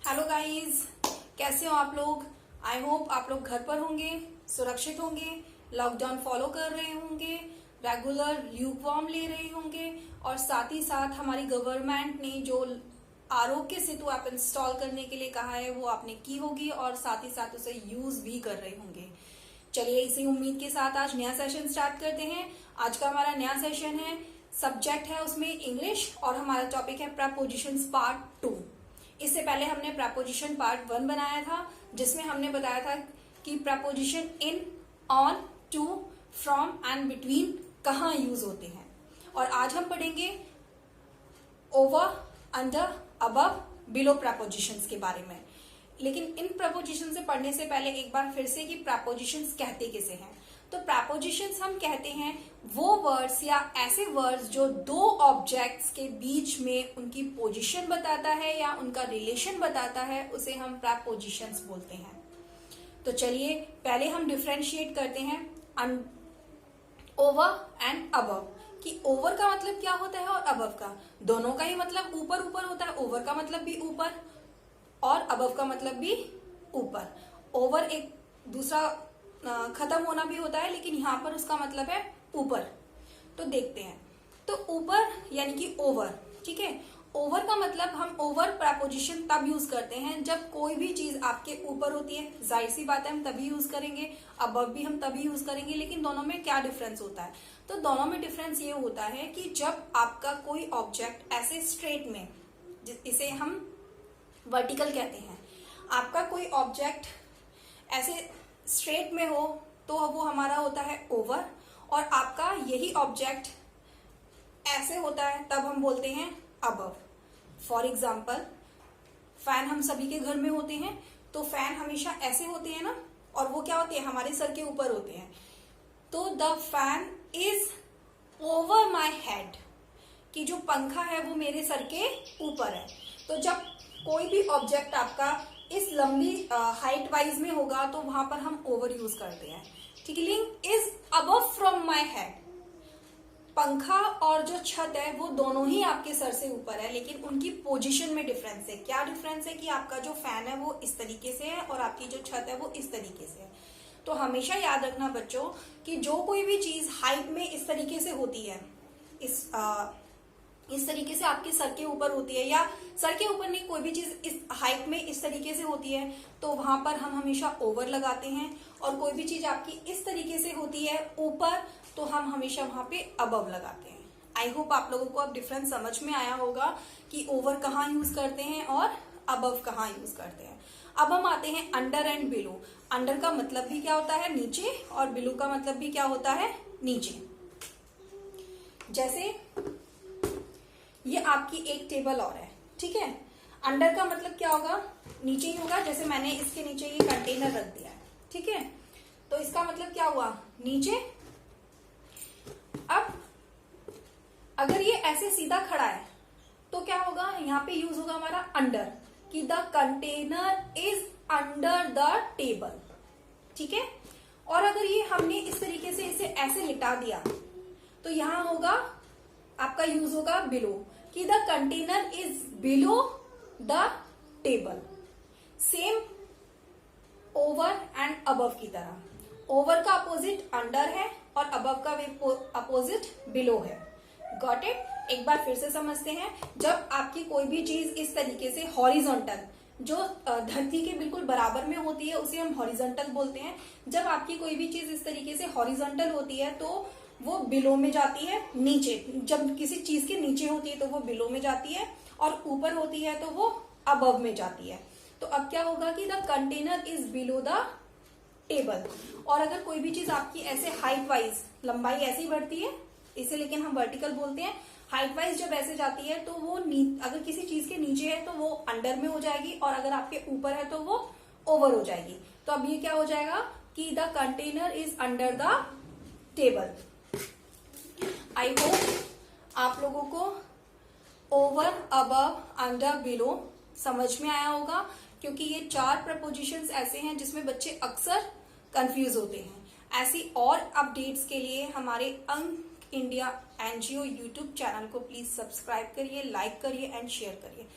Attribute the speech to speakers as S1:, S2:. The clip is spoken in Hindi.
S1: हेलो गाइस, कैसे हो आप लोग। आई होप आप लोग घर पर होंगे, सुरक्षित होंगे, लॉकडाउन फॉलो कर रहे होंगे, रेगुलर ल्यूकवार्म ले रहे होंगे और साथ ही साथ हमारी गवर्नमेंट ने जो आरोग्य सेतु ऐप इंस्टॉल करने के लिए कहा है वो आपने की होगी और साथ ही साथ उसे यूज भी कर रहे होंगे। चलिए इसी उम्मीद के साथ आज नया सेशन स्टार्ट करते हैं। आज का हमारा नया सेशन है, सब्जेक्ट है उसमें इंग्लिश और हमारा टॉपिक है प्रपोजिशंस पार्ट 2। इससे पहले हमने प्रपोजिशन पार्ट 1 बनाया था जिसमें हमने बताया था कि preposition in, on, to, from and between कहाँ यूज होते हैं। और आज हम पढ़ेंगे over, under, above, below prepositions के बारे में। लेकिन इन प्रपोजिशन से पढ़ने से पहले एक बार फिर से कि प्रपोजिशंस कहते किसे हैं। तो प्रपोजिशंस हम कहते हैं वो वर्ड्स या ऐसे वर्ड्स जो दो ऑब्जेक्ट्स के बीच में उनकी पोजीशन बताता है या उनका रिलेशन बताता है, उसे हम प्रपोजिशंस बोलते हैं। तो चलिए पहले हम डिफरेंशिएट करते हैं ओवर एंड अबव कि ओवर का मतलब क्या होता है और अबव का। दोनों का ही मतलब ऊपर ऊपर होता है। ओवर का मतलब भी ऊपर और अबव का मतलब भी ऊपर। ओवर एक दूसरा खत्म होना भी होता है, लेकिन यहां पर उसका मतलब है ऊपर। तो देखते हैं, तो ऊपर यानी कि ओवर, ठीक है। ओवर का मतलब हम ओवर प्रपोजिशन तब यूज करते हैं जब कोई भी चीज आपके ऊपर होती है। जाहिर सी बात है हम तभी यूज करेंगे, अबव भी हम तभी यूज करेंगे। लेकिन दोनों में क्या डिफरेंस होता है? तो दोनों में डिफरेंस ये होता है कि जब आपका कोई ऑब्जेक्ट ऐसे स्ट्रेट में, इसे हम वर्टिकल कहते हैं, आपका कोई ऑब्जेक्ट ऐसे स्ट्रेट में हो तो वो हमारा होता है ओवर, और आपका यही ऑब्जेक्ट ऐसे होता है तब हम बोलते हैं अबव। फॉर एग्जाम्पल फैन हम सभी के घर में होते हैं, तो फैन हमेशा ऐसे होते हैं ना, और वो क्या होते हैं हमारे सर के ऊपर होते हैं। तो the fan is over my head, कि जो पंखा है वो मेरे सर के ऊपर है। तो जब कोई भी ऑब्जेक्ट आपका इस लंबी हाइट वाइज में होगा तो वहां पर हम ओवर यूज करते हैं। Tickling is above from my head, पंखा और जो छत है वो दोनों ही आपके सर से ऊपर है, लेकिन उनकी पोजीशन में डिफरेंस है। क्या डिफरेंस है? कि आपका जो फैन है वो इस तरीके से है और आपकी जो छत है वो इस तरीके से है। तो हमेशा याद रखना बच्चों कि जो कोई भी चीज हाइट में इस तरीके से होती है, इस तरीके से आपके सर के ऊपर होती है, या सर के ऊपर नहीं, कोई भी चीज इस हाइट में इस तरीके से होती है, तो वहां पर हम हमेशा ओवर लगाते हैं। और कोई भी चीज आपकी इस तरीके से होती है ऊपर, तो हम हमेशा वहां पे अबव लगाते हैं। आई होप आप लोगों को अब डिफरेंस समझ में आया होगा कि ओवर कहाँ यूज करते हैं और अबव कहाँ यूज करते हैं। अब हम आते हैं अंडर एंड बिलो। अंडर का मतलब भी क्या होता है? नीचे, और बिलो का मतलब भी क्या होता है? नीचे। जैसे ये आपकी एक टेबल और है, ठीक है। अंडर का मतलब क्या होगा? नीचे ही होगा। जैसे मैंने इसके नीचे ये कंटेनर रख दिया है, ठीक है, तो इसका मतलब क्या हुआ? नीचे। अब अगर ये ऐसे सीधा खड़ा है तो क्या होगा? यहाँ पे यूज होगा हमारा अंडर, कि the container is under the table, ठीक है। और अगर ये हमने इस तरीके से इसे ऐसे लिटा दिया तो यहां होगा आपका यूज होगा बिलो, कि the container is below the table. Same over and above की तरह। ओवर का अपोजिट अंडर है और अबव का अपोजिट बिलो है। Got it? एक बार फिर से समझते हैं। जब आपकी कोई भी चीज इस तरीके से हॉरिजॉन्टल, जो धरती के बिल्कुल बराबर में होती है, उसे हम हॉरिजॉन्टल बोलते हैं। जब आपकी कोई भी चीज इस तरीके से हॉरिजॉन्टल होती है तो वो बिलो में जाती है, नीचे। जब किसी चीज के नीचे होती है तो वो बिलो में जाती है, और ऊपर होती है तो वो अबव में जाती है। तो अब क्या होगा कि the container is below the table. और अगर कोई भी चीज आपकी ऐसे हाइट वाइज, लंबाई ऐसी बढ़ती है, इसे लेकिन हम वर्टिकल बोलते हैं, हाइट वाइज जब ऐसे जाती है तो वो अगर किसी चीज के नीचे है तो वो अंडर में हो जाएगी, और अगर आपके ऊपर है तो वो ओवर हो जाएगी। तो अब ये क्या हो जाएगा कि the container is under the table. I hope आप लोगों को ओवर, अबव, अंडर, बिलो समझ में आया होगा, क्योंकि ये 4 प्रपोजिशंस ऐसे हैं जिसमें बच्चे अक्सर कंफ्यूज होते हैं। ऐसी और अपडेट्स के लिए हमारे अंक इंडिया एनजीओ यूट्यूब चैनल को प्लीज सब्सक्राइब करिए, लाइक करिए एंड शेयर करिए।